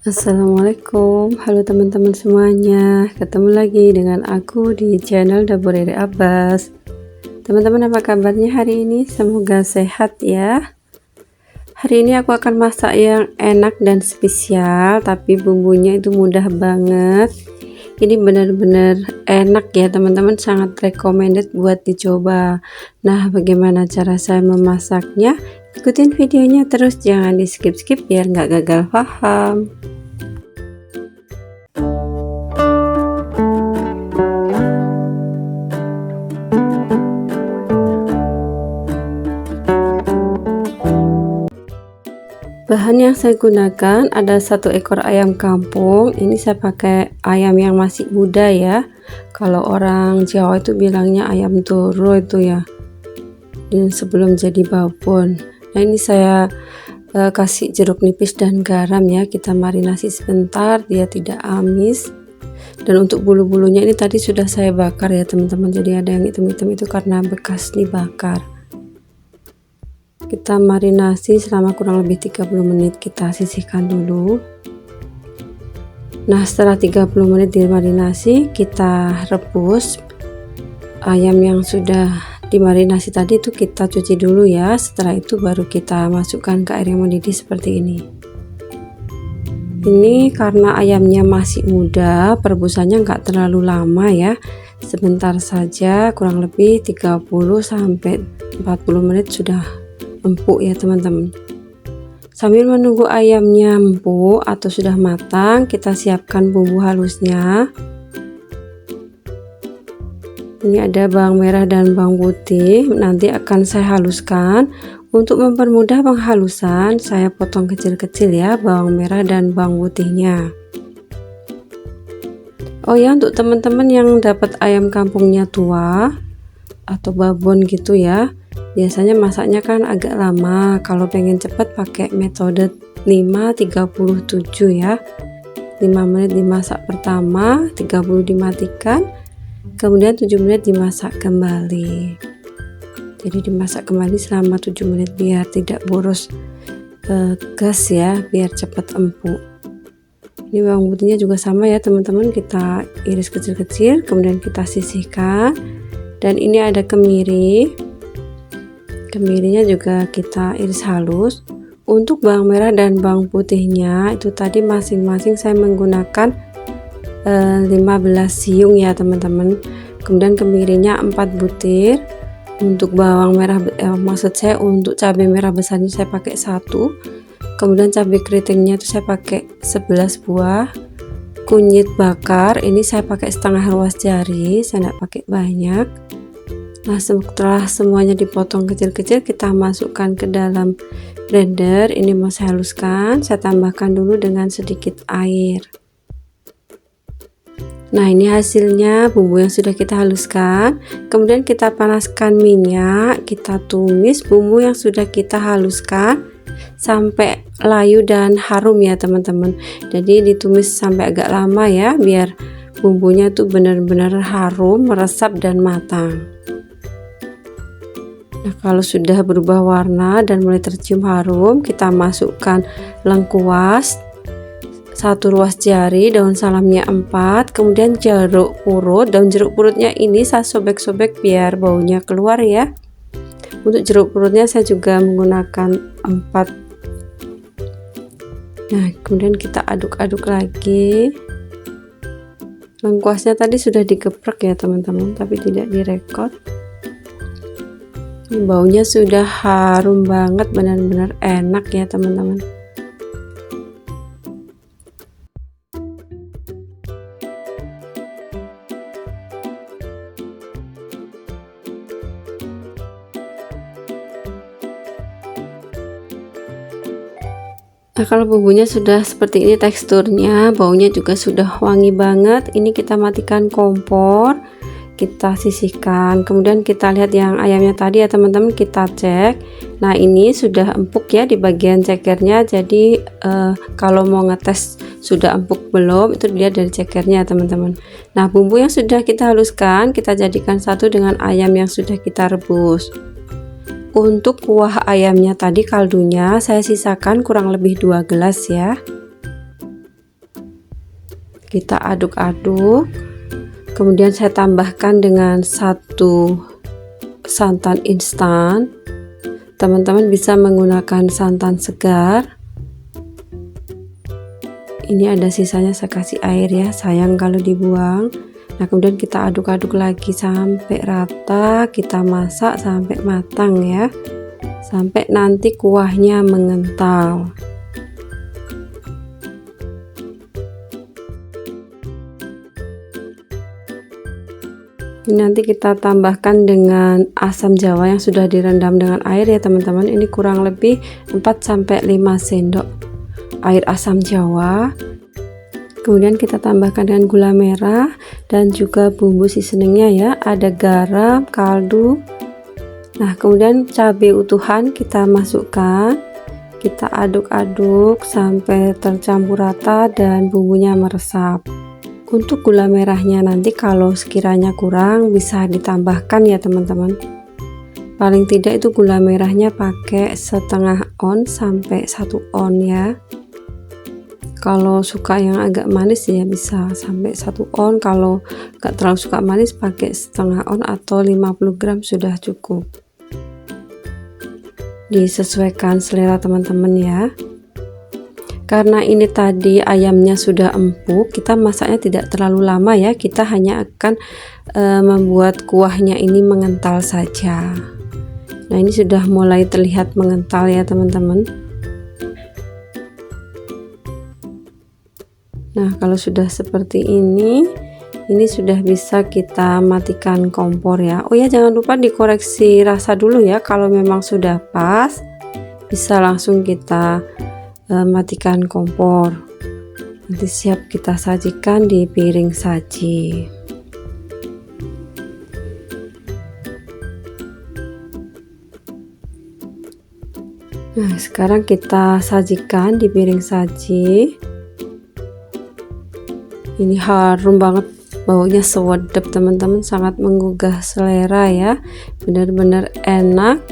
Assalamualaikum, halo teman-teman semuanya. Ketemu lagi dengan aku di channel Dapur Riri Abbas. Teman-teman, apa kabarnya hari ini? Semoga sehat ya. Hari ini aku akan masak yang enak dan spesial, tapi bumbunya itu mudah banget. Ini benar-benar enak ya teman-teman, sangat recommended buat dicoba. Nah, bagaimana cara saya memasaknya? Ikutin videonya terus, jangan di skip-skip biar nggak gagal paham. Bahan yang saya gunakan ada 1 ekor ayam kampung. Ini saya pakai ayam yang masih muda ya. Kalau orang Jawa itu bilangnya ayam toro itu ya, dan sebelum jadi babon. Nah, ini saya kasih jeruk nipis dan garam ya, kita marinasi sebentar dia tidak amis. Dan untuk bulu-bulunya ini tadi sudah saya bakar ya teman-teman, jadi ada yang hitam-hitam itu karena bekas dibakar. Kita marinasi selama kurang lebih 30 menit, kita sisihkan dulu. Nah, setelah 30 menit dimarinasi, kita rebus ayam yang sudah dimarinasi tadi itu, kita cuci dulu ya. Setelah itu baru kita masukkan ke air yang mendidih seperti ini. Ini karena ayamnya masih muda, perebusannya nggak terlalu lama ya, sebentar saja, kurang lebih 30 sampai 40 menit sudah empuk ya teman-teman. Sambil menunggu ayamnya empuk atau sudah matang, kita siapkan bumbu halusnya. Ini ada bawang merah dan bawang putih, nanti akan saya haluskan. Untuk mempermudah penghalusan, saya potong kecil-kecil ya bawang merah dan bawang putihnya. Oh ya, untuk teman-teman yang dapat ayam kampungnya tua atau babon gitu ya, biasanya masaknya kan agak lama. Kalau pengen cepat pakai metode 5-37 ya. 5 menit dimasak pertama, 30 dimatikan, kemudian 7 menit dimasak kembali. Jadi dimasak kembali selama 7 menit biar tidak boros gas ya, biar cepat empuk. Ini bawang putihnya juga sama ya teman-teman, kita iris kecil-kecil, kemudian kita sisihkan. Dan ini ada kemiri. Kemirinya juga kita iris halus. Untuk bawang merah dan bawang putihnya itu tadi masing-masing saya menggunakan 15 siung ya teman-teman. Kemudian kemirinya 4 butir. Untuk bawang merah maksud saya untuk cabai merah besarnya saya pakai 1. Kemudian cabai keritingnya itu saya pakai 11 buah. Kunyit bakar ini saya pakai setengah ruas jari, saya tidak pakai banyak. Nah, setelah semuanya dipotong kecil-kecil, kita masukkan ke dalam blender. Ini mau saya haluskan, saya tambahkan dulu dengan sedikit air. Nah, ini hasilnya bumbu yang sudah kita haluskan. Kemudian kita panaskan minyak, kita tumis bumbu yang sudah kita haluskan sampai layu dan harum ya teman-teman. Jadi ditumis sampai agak lama ya, biar bumbunya tuh benar-benar harum, meresap dan matang. Nah, kalau sudah berubah warna dan mulai tercium harum, kita masukkan lengkuas 1 ruas jari, daun salamnya 4, kemudian jeruk purut. Daun jeruk purutnya ini saya sobek-sobek biar baunya keluar ya. Untuk jeruk purutnya saya juga menggunakan 4. Nah, kemudian kita aduk-aduk lagi. Lengkuasnya tadi sudah digeprek ya teman-teman, tapi tidak direkod. Ini baunya sudah harum banget, benar-benar enak ya teman-teman. Nah, kalau bumbunya sudah seperti ini teksturnya, baunya juga sudah wangi banget. Ini kita matikan kompor, kita sisihkan, kemudian kita lihat yang ayamnya tadi ya teman-teman, kita cek. Nah, ini sudah empuk ya di bagian cekernya. Jadi kalau mau ngetes sudah empuk belum, itu dilihat dari cekernya teman-teman. Nah, bumbu yang sudah kita haluskan kita jadikan satu dengan ayam yang sudah kita rebus. Untuk kuah ayamnya tadi kaldunya saya sisakan kurang lebih 2 gelas ya. Kita aduk-aduk. Kemudian saya tambahkan dengan 1 santan instan. Teman-teman bisa menggunakan santan segar. Ini ada sisanya, saya kasih air ya, sayang kalau dibuang. Nah, kemudian kita aduk-aduk lagi sampai rata, kita masak sampai matang ya, sampai nanti kuahnya mengental. Ini nanti kita tambahkan dengan asam jawa yang sudah direndam dengan air ya teman-teman. Ini kurang lebih 4-5 sendok air asam jawa. Kemudian kita tambahkan dengan gula merah dan juga bumbu seasoningnya ya, ada garam, kaldu. Nah, kemudian cabai utuhan kita masukkan. Kita aduk-aduk sampai tercampur rata dan bumbunya meresap. Untuk gula merahnya nanti kalau sekiranya kurang bisa ditambahkan ya teman-teman. Paling tidak itu gula merahnya pakai setengah on sampai 1 on ya. Kalau suka yang agak manis ya bisa sampai 1 on. Kalau gak terlalu suka manis pakai setengah on atau 50 gram sudah cukup. Disesuaikan selera teman-teman ya. Karena ini tadi ayamnya sudah empuk, kita masaknya tidak terlalu lama ya, kita hanya akan membuat kuahnya ini mengental saja. Nah, ini sudah mulai terlihat mengental ya teman-teman. Nah, kalau sudah seperti ini sudah bisa kita matikan kompor ya. Oh ya, jangan lupa dikoreksi rasa dulu ya, kalau memang sudah pas bisa langsung kita matikan kompor. Nanti siap kita sajikan di piring saji. Nah, sekarang kita sajikan di piring saji. Ini harum banget, baunya sedap teman-teman, sangat menggugah selera ya, benar-benar enak.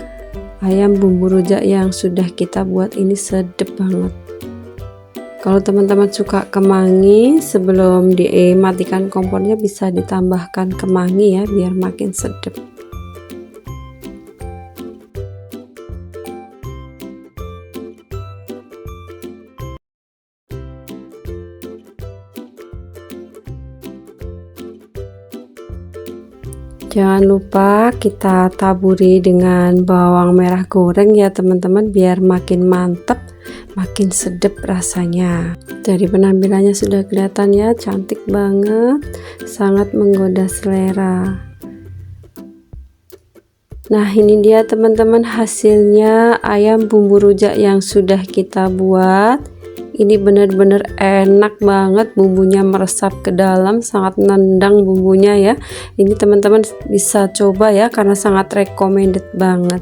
Ayam bumbu rujak yang sudah kita buat ini sedap banget. Kalau teman-teman suka kemangi, sebelum dimatikan kompornya bisa ditambahkan kemangi ya, biar makin sedap. Jangan lupa kita taburi dengan bawang merah goreng ya teman-teman, biar makin mantap, makin sedap rasanya. Dari penampilannya sudah kelihatan ya, cantik banget, sangat menggoda selera. Nah, ini dia teman-teman hasilnya ayam bumbu rujak yang sudah kita buat. Ini benar-benar enak banget, bumbunya meresap ke dalam, sangat nendang bumbunya ya. Ini teman-teman bisa coba ya, karena sangat recommended banget.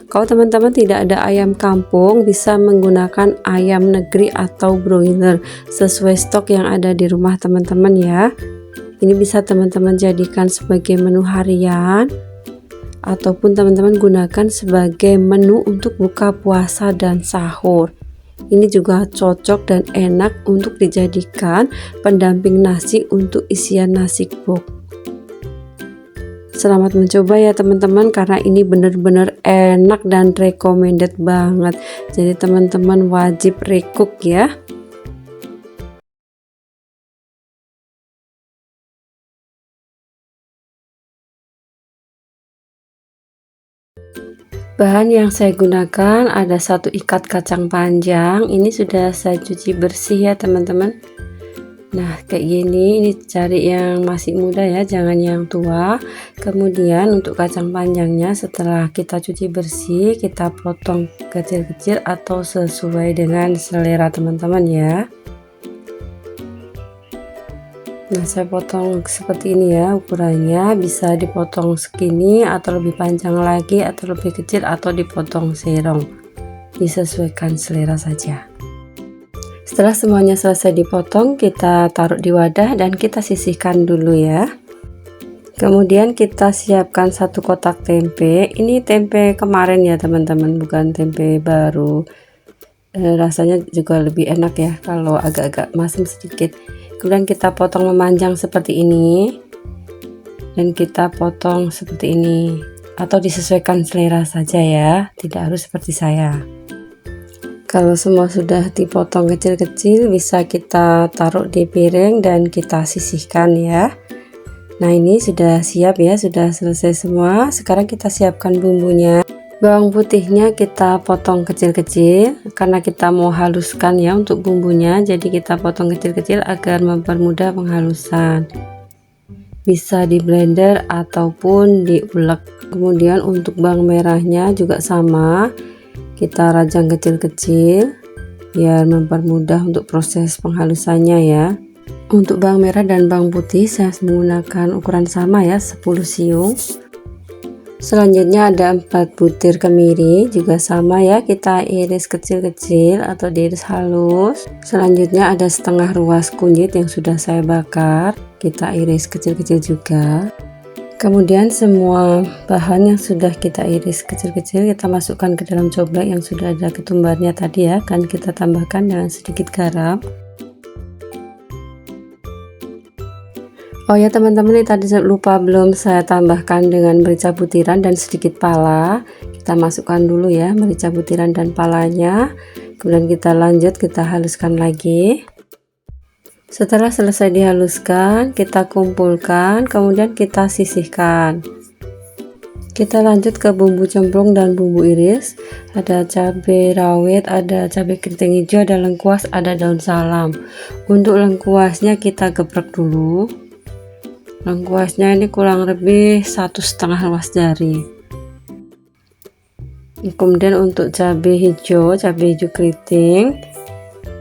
Kalau teman-teman tidak ada ayam kampung, bisa menggunakan ayam negeri atau broiler sesuai stok yang ada di rumah teman-teman ya. Ini bisa teman-teman jadikan sebagai menu harian, ataupun teman-teman gunakan sebagai menu untuk buka puasa dan sahur. Ini juga cocok dan enak untuk dijadikan pendamping nasi untuk isian nasi box. Selamat mencoba ya teman-teman, karena ini benar-benar enak dan recommended banget. Jadi teman-teman wajib recook ya. Bahan yang saya gunakan ada 1 ikat kacang panjang, ini sudah saya cuci bersih ya teman-teman. Nah, kayak gini, ini cari yang masih muda ya, jangan yang tua. Kemudian untuk kacang panjangnya setelah kita cuci bersih, kita potong kecil-kecil atau sesuai dengan selera teman-teman ya. Nah, saya potong seperti ini ya ukurannya, bisa dipotong segini atau lebih panjang lagi atau lebih kecil atau dipotong serong, disesuaikan selera saja. Setelah semuanya selesai dipotong, kita taruh di wadah dan kita sisihkan dulu ya. Kemudian kita siapkan 1 kotak tempe. Ini tempe kemarin ya teman-teman, bukan tempe baru. Rasanya juga lebih enak ya kalau agak-agak masam sedikit. kemudian kita potong memanjang seperti ini, dan kita potong seperti ini, atau disesuaikan selera saja ya, tidak harus seperti saya. Kalau semua sudah dipotong kecil-kecil, bisa kita taruh di piring dan kita sisihkan ya. Nah, ini sudah siap ya, sudah selesai semua. Sekarang kita siapkan bumbunya. Bawang putihnya kita potong kecil-kecil karena kita mau haluskan ya untuk bumbunya, jadi kita potong kecil-kecil agar mempermudah penghalusan. Bisa di blender ataupun diulek. Kemudian untuk bawang merahnya juga sama, kita rajang kecil-kecil biar mempermudah untuk proses penghalusannya ya. Untuk bawang merah dan bawang putih saya menggunakan ukuran sama ya, 10 siung. Selanjutnya ada 4 butir kemiri, juga sama ya, kita iris kecil-kecil atau diiris halus. Selanjutnya ada setengah ruas kunyit yang sudah saya bakar, kita iris kecil-kecil juga. Kemudian semua bahan yang sudah kita iris kecil-kecil kita masukkan ke dalam coblak yang sudah ada ketumbarnya tadi ya, kan kita tambahkan dengan sedikit garam. Oh ya teman-teman, ini tadi lupa belum saya tambahkan dengan merica butiran dan sedikit pala. Kita masukkan dulu ya merica butiran dan palanya. Kemudian kita lanjut, kita haluskan lagi. Setelah selesai dihaluskan, kita kumpulkan, kemudian kita sisihkan. Kita lanjut ke bumbu cemplung dan bumbu iris. Ada cabai rawit, ada cabai keriting hijau, ada lengkuas, ada daun salam. Untuk lengkuasnya kita geprek dulu. Lengkuasnya ini kurang lebih 1,5 ruas jari. Kemudian untuk cabai hijau keriting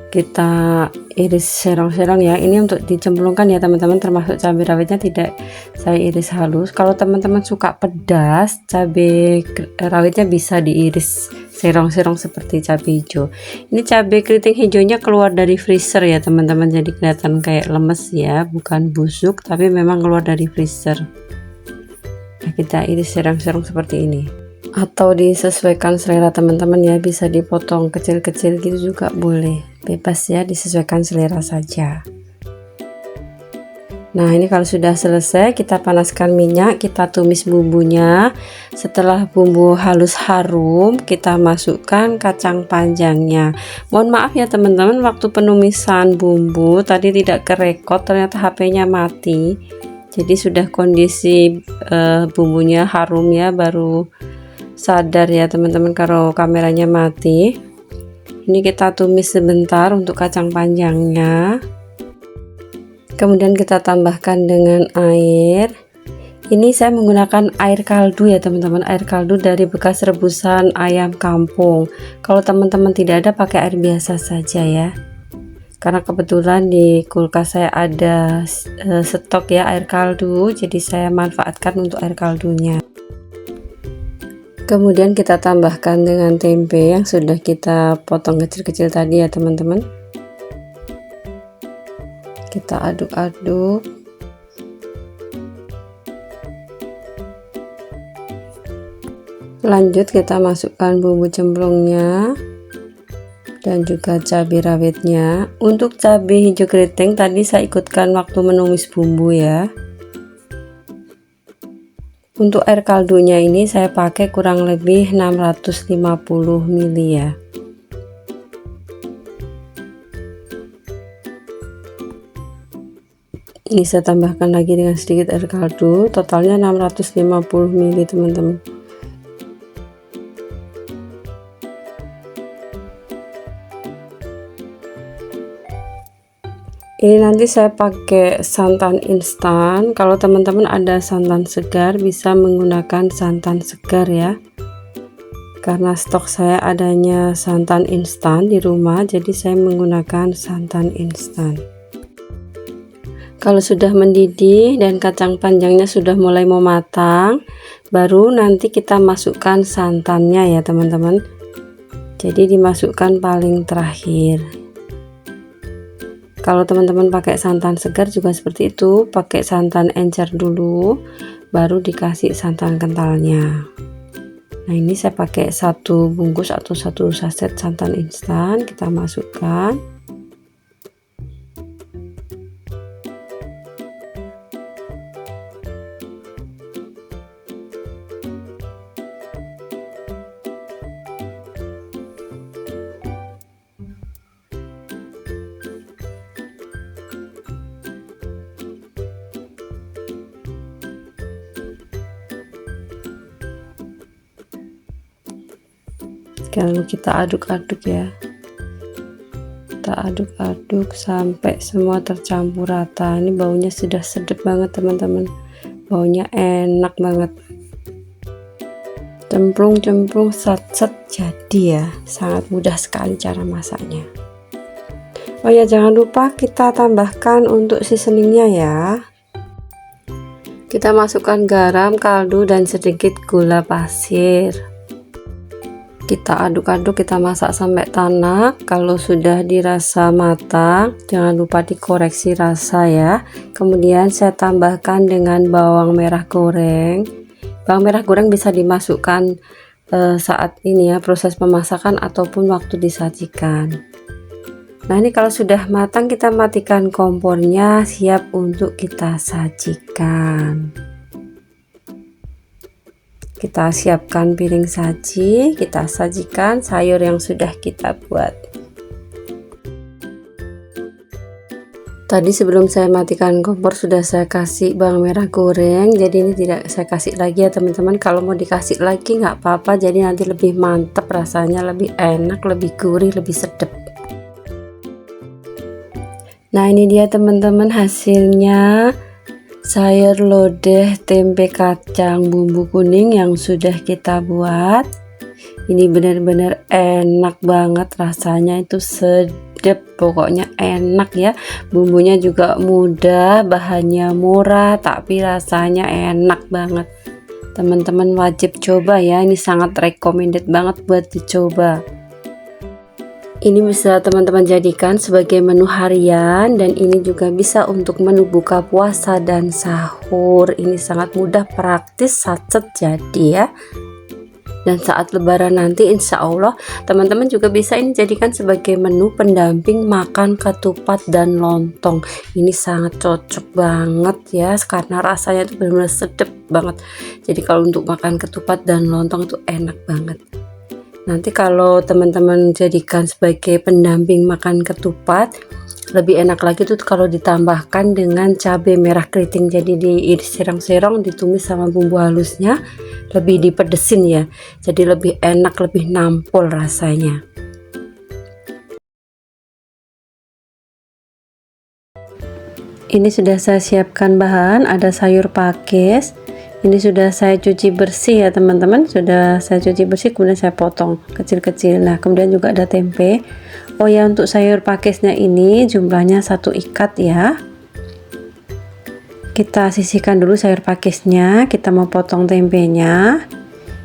kita iris serong-serong ya. Ini untuk dicemplungkan ya teman-teman, termasuk cabai rawitnya tidak saya iris halus. Kalau teman-teman suka pedas, cabai rawitnya bisa diiris serong-serong seperti cabai hijau. Ini cabai keriting hijaunya keluar dari freezer ya teman-teman, jadi kelihatan kayak lemes ya, bukan busuk tapi memang keluar dari freezer. Nah, kita iris serong-serong seperti ini, atau disesuaikan selera teman-teman ya, bisa dipotong kecil-kecil gitu juga boleh, bebas ya, disesuaikan selera saja. Nah, ini kalau sudah selesai kita panaskan minyak, kita tumis bumbunya. Setelah bumbu halus harum, kita masukkan kacang panjangnya. Mohon maaf ya teman-teman, waktu penumisan bumbu tadi tidak kerekod, ternyata HP-nya mati. Jadi sudah kondisi bumbunya harum ya, baru sadar ya teman-teman kalau kameranya mati. Ini kita tumis sebentar untuk kacang panjangnya. Kemudian kita tambahkan dengan air. Ini saya menggunakan air kaldu ya teman-teman, air kaldu dari bekas rebusan ayam kampung. Kalau teman-teman tidak ada, pakai air biasa saja ya. Karena kebetulan di kulkas saya ada stok ya air kaldu, jadi saya manfaatkan untuk air kaldunya. Kemudian kita tambahkan dengan tempe yang sudah kita potong kecil-kecil tadi ya teman-teman. Kita aduk-aduk. Lanjut kita masukkan bumbu cemplungnya dan juga cabai rawitnya. Untuk cabai hijau keriting tadi saya ikutkan waktu menumis bumbu ya. Untuk air kaldunya ini saya pakai kurang lebih 650 ml ya. Ini saya tambahkan lagi dengan sedikit air kaldu, totalnya 650 ml teman-teman. Ini nanti saya pakai santan instan. Kalau teman-teman ada santan segar, bisa menggunakan santan segar ya. Karena stok saya adanya santan instan di rumah, jadi saya menggunakan santan instan. Kalau sudah mendidih dan kacang panjangnya sudah mulai mau matang, baru nanti kita masukkan santannya ya teman-teman. Jadi dimasukkan paling terakhir. Kalau teman-teman pakai santan segar juga seperti itu, pakai santan encer dulu, baru dikasih santan kentalnya. Nah, ini saya pakai 1 bungkus atau 1 saset santan instan, kita masukkan. lalu kita aduk-aduk ya, kita aduk-aduk sampai semua tercampur rata. Ini baunya sudah sedap banget teman-teman, baunya enak banget. Cemplung-cemplung set-set jadi ya, sangat mudah sekali cara masaknya. Oh ya, jangan lupa kita tambahkan untuk seasoningnya ya. Kita masukkan garam, kaldu, dan sedikit gula pasir. Kita aduk-aduk, kita masak sampai tanak. Kalau sudah dirasa matang, jangan lupa dikoreksi rasa ya. Kemudian saya tambahkan dengan bawang merah goreng. Bawang merah goreng bisa dimasukkan saat ini ya, proses pemasakan ataupun waktu disajikan. Nah, ini kalau sudah matang kita matikan kompornya, siap untuk kita sajikan. Kita siapkan piring saji, kita sajikan sayur yang sudah kita buat. Tadi sebelum saya matikan kompor sudah saya kasih bawang merah goreng, jadi ini tidak saya kasih lagi ya teman-teman. Kalau mau dikasih lagi nggak apa-apa, jadi nanti lebih mantap rasanya, lebih enak, lebih gurih, lebih sedap. Nah, ini dia teman-teman hasilnya, sayur lodeh tempe kacang bumbu kuning yang sudah kita buat. Ini benar-benar enak banget, rasanya itu sedap, pokoknya enak ya. Bumbunya juga mudah, bahannya murah, tapi rasanya enak banget. Teman-teman wajib coba ya, ini sangat recommended banget buat dicoba. Ini bisa teman-teman jadikan sebagai menu harian, dan ini juga bisa untuk menu buka puasa dan sahur. Ini sangat mudah, praktis, sacet jadi ya. Dan saat lebaran nanti insya Allah teman-teman juga bisa ini jadikan sebagai menu pendamping makan ketupat dan lontong. Ini sangat cocok banget ya, karena rasanya itu benar-benar sedap banget. Jadi kalau untuk makan ketupat dan lontong itu enak banget. Nanti kalau teman-teman jadikan sebagai pendamping makan ketupat, lebih enak lagi tuh kalau ditambahkan dengan cabai merah keriting. Jadi disirang-sirang, ditumis sama bumbu halusnya, lebih dipedesin ya, jadi lebih enak, lebih nampol rasanya. Ini sudah saya siapkan bahan, ada sayur pakis. Ini sudah saya cuci bersih ya teman-teman, sudah saya cuci bersih, kemudian saya potong kecil-kecil. Nah, kemudian juga ada tempe. Oh ya, untuk sayur pakisnya ini jumlahnya 1 ikat ya. Kita sisihkan dulu sayur pakisnya, kita mau potong tempenya.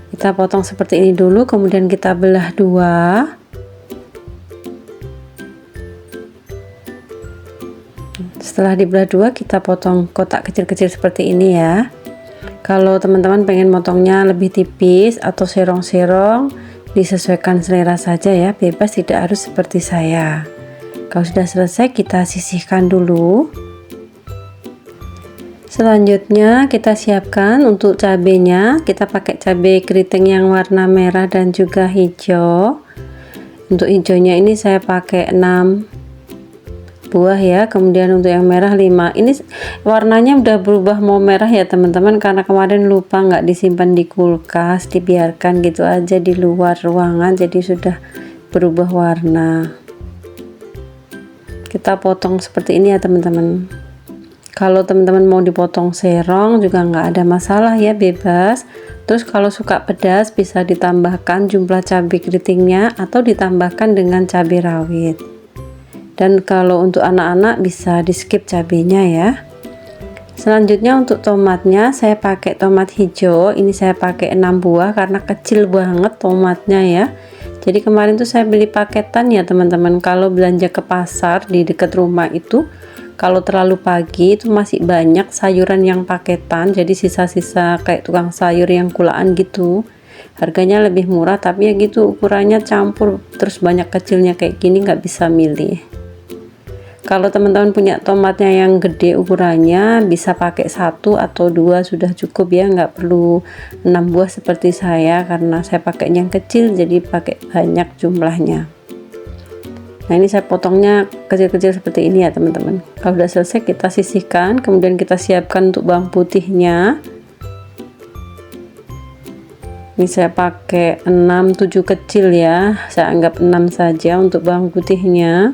Kita potong seperti ini dulu, kemudian kita belah 2. Setelah dibelah 2, kita potong kotak kecil-kecil seperti ini ya. Kalau teman-teman pengen motongnya lebih tipis atau serong-serong, disesuaikan selera saja ya, bebas, tidak harus seperti saya. Kalau sudah selesai kita sisihkan dulu. Selanjutnya kita siapkan untuk cabenya, kita pakai cabai keriting yang warna merah dan juga hijau. Untuk hijaunya ini saya pakai 6 buah ya, kemudian untuk yang merah 5. Ini warnanya udah berubah mau merah ya teman-teman, karena kemarin lupa nggak disimpan di kulkas, dibiarkan gitu aja di luar ruangan, jadi sudah berubah warna. Kita potong seperti ini ya teman-teman. Kalau teman-teman mau dipotong serong juga nggak ada masalah ya, bebas. Terus kalau suka pedas bisa ditambahkan jumlah cabai keritingnya atau ditambahkan dengan cabai rawit. Dan kalau untuk anak-anak bisa di skip cabenya ya. Selanjutnya untuk tomatnya saya pakai tomat hijau, ini saya pakai 6 buah karena kecil banget tomatnya ya. Jadi kemarin tuh saya beli paketan ya teman-teman. Kalau belanja ke pasar di dekat rumah itu, kalau terlalu pagi itu masih banyak sayuran yang paketan, jadi sisa-sisa kayak tukang sayur yang kulaan gitu. Harganya lebih murah, tapi ya gitu ukurannya campur, terus banyak kecilnya kayak gini, nggak bisa milih. Kalau teman-teman punya tomatnya yang gede ukurannya, bisa pakai 1 atau 2 sudah cukup ya, nggak perlu 6 buah seperti saya, karena saya pakai yang kecil jadi pakai banyak jumlahnya. Nah, ini saya potongnya kecil-kecil seperti ini ya teman-teman. Kalau sudah selesai kita sisihkan, kemudian kita siapkan untuk bawang putihnya. Ini saya pakai 6-7 kecil ya, saya anggap 6 saja untuk bawang putihnya.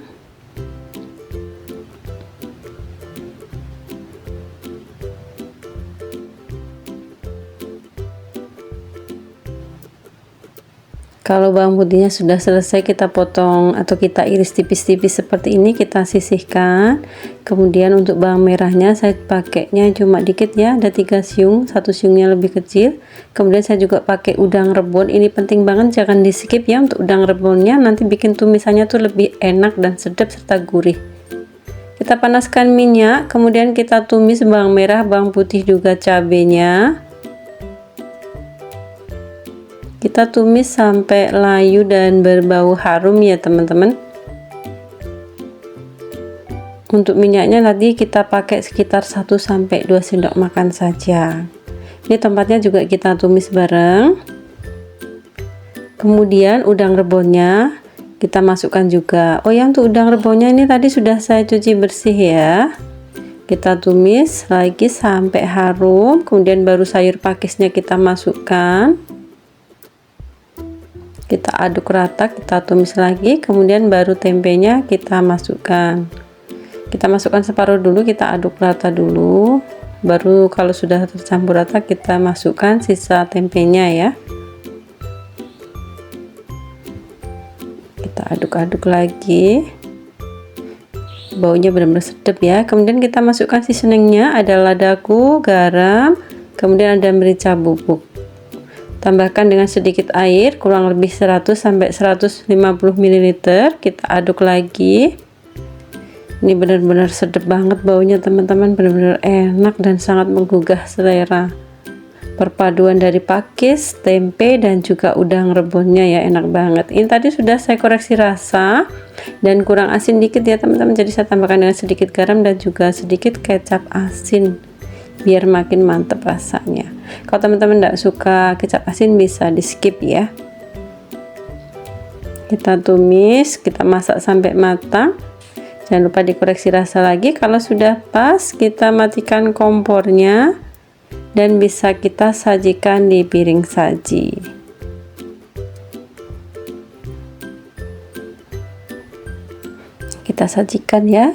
Kalau bawang putihnya sudah selesai kita potong atau kita iris tipis-tipis seperti ini, kita sisihkan. Kemudian untuk bawang merahnya saya pakainya cuma dikit ya, ada 3 siung, 1 siungnya lebih kecil. Kemudian saya juga pakai udang rebon, ini penting banget, jangan di skip ya untuk udang rebonnya, nanti bikin tumisannya tuh lebih enak dan sedap serta gurih. Kita panaskan minyak, kemudian kita tumis bawang merah, bawang putih juga cabenya. Kita tumis sampai layu dan berbau harum ya teman-teman. Untuk minyaknya tadi kita pakai sekitar 1-2 sendok makan saja. Ini tempatnya juga kita tumis bareng. Kemudian udang rebonnya kita masukkan juga. Oh ya, untuk udang rebonnya ini tadi sudah saya cuci bersih ya. Kita tumis lagi sampai harum, kemudian baru sayur pakisnya kita masukkan. Kita aduk rata, kita tumis lagi, kemudian baru tempenya kita masukkan. Kita masukkan separuh dulu, kita aduk rata dulu, baru kalau sudah tercampur rata kita masukkan sisa tempenya ya. Kita aduk-aduk lagi, baunya benar-benar sedap ya. Kemudian kita masukkan seasoningnya, ada ladaku, garam, kemudian ada merica bubuk. Tambahkan dengan sedikit air, kurang lebih 100-150 ml. Kita aduk lagi. Ini benar-benar sedap banget baunya teman-teman, benar-benar enak dan sangat menggugah selera. Perpaduan dari pakis, tempe dan juga udang rebonnya ya, enak banget. Ini tadi sudah saya koreksi rasa dan kurang asin dikit ya teman-teman, jadi saya tambahkan dengan sedikit garam dan juga sedikit kecap asin biar makin mantep rasanya. Kalau teman-teman tidak suka kecap asin bisa di skip ya. Kita tumis, kita masak sampai matang. Jangan lupa dikoreksi rasa lagi. Kalau sudah pas, kita matikan kompornya dan bisa kita sajikan di piring saji. Kita sajikan ya.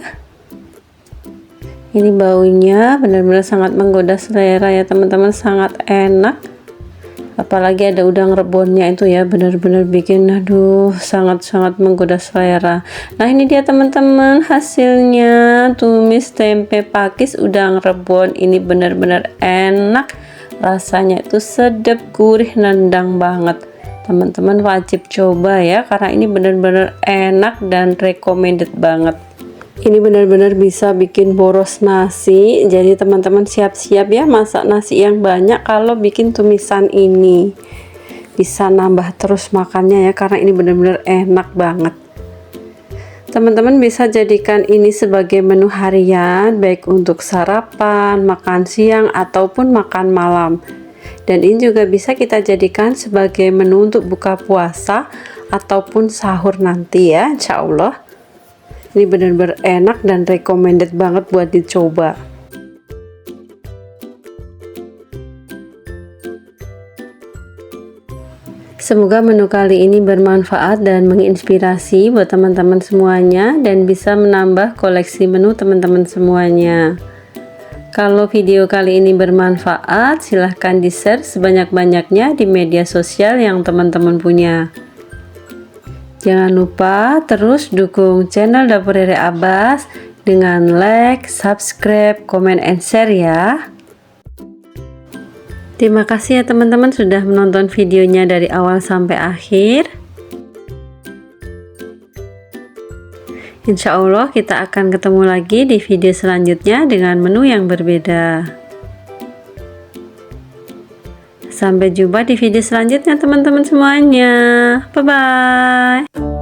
Ini baunya benar-benar sangat menggoda selera ya teman-teman, sangat enak. Apalagi ada udang rebonnya itu ya, benar-benar bikin aduh sangat-sangat menggoda selera. Nah ini dia teman-teman hasilnya, tumis tempe pakis udang rebon. Ini benar-benar enak, rasanya itu sedap, gurih, nendang banget. Teman-teman wajib coba ya, karena ini benar-benar enak dan recommended banget. Ini benar-benar bisa bikin boros nasi, jadi teman-teman siap-siap ya masak nasi yang banyak kalau bikin tumisan ini. Bisa nambah terus makannya ya, karena ini benar-benar enak banget. Teman-teman bisa jadikan ini sebagai menu harian, baik untuk sarapan, makan siang, ataupun makan malam. Dan ini juga bisa kita jadikan sebagai menu untuk buka puasa ataupun sahur nanti ya, insya Allah. Ini benar-benar enak dan recommended banget buat dicoba. Semoga menu kali ini bermanfaat dan menginspirasi buat teman-teman semuanya dan bisa menambah koleksi menu teman-teman semuanya. Kalau video kali ini bermanfaat, silahkan di-share sebanyak-banyaknya di media sosial yang teman-teman punya. Jangan lupa terus dukung channel Dapur Rere Abbas dengan like, subscribe, comment, and share ya. Terima kasih ya teman-teman sudah menonton videonya dari awal sampai akhir. Insya Allah kita akan ketemu lagi di video selanjutnya dengan menu yang berbeda. Sampai jumpa di video selanjutnya teman-teman semuanya. Bye-bye.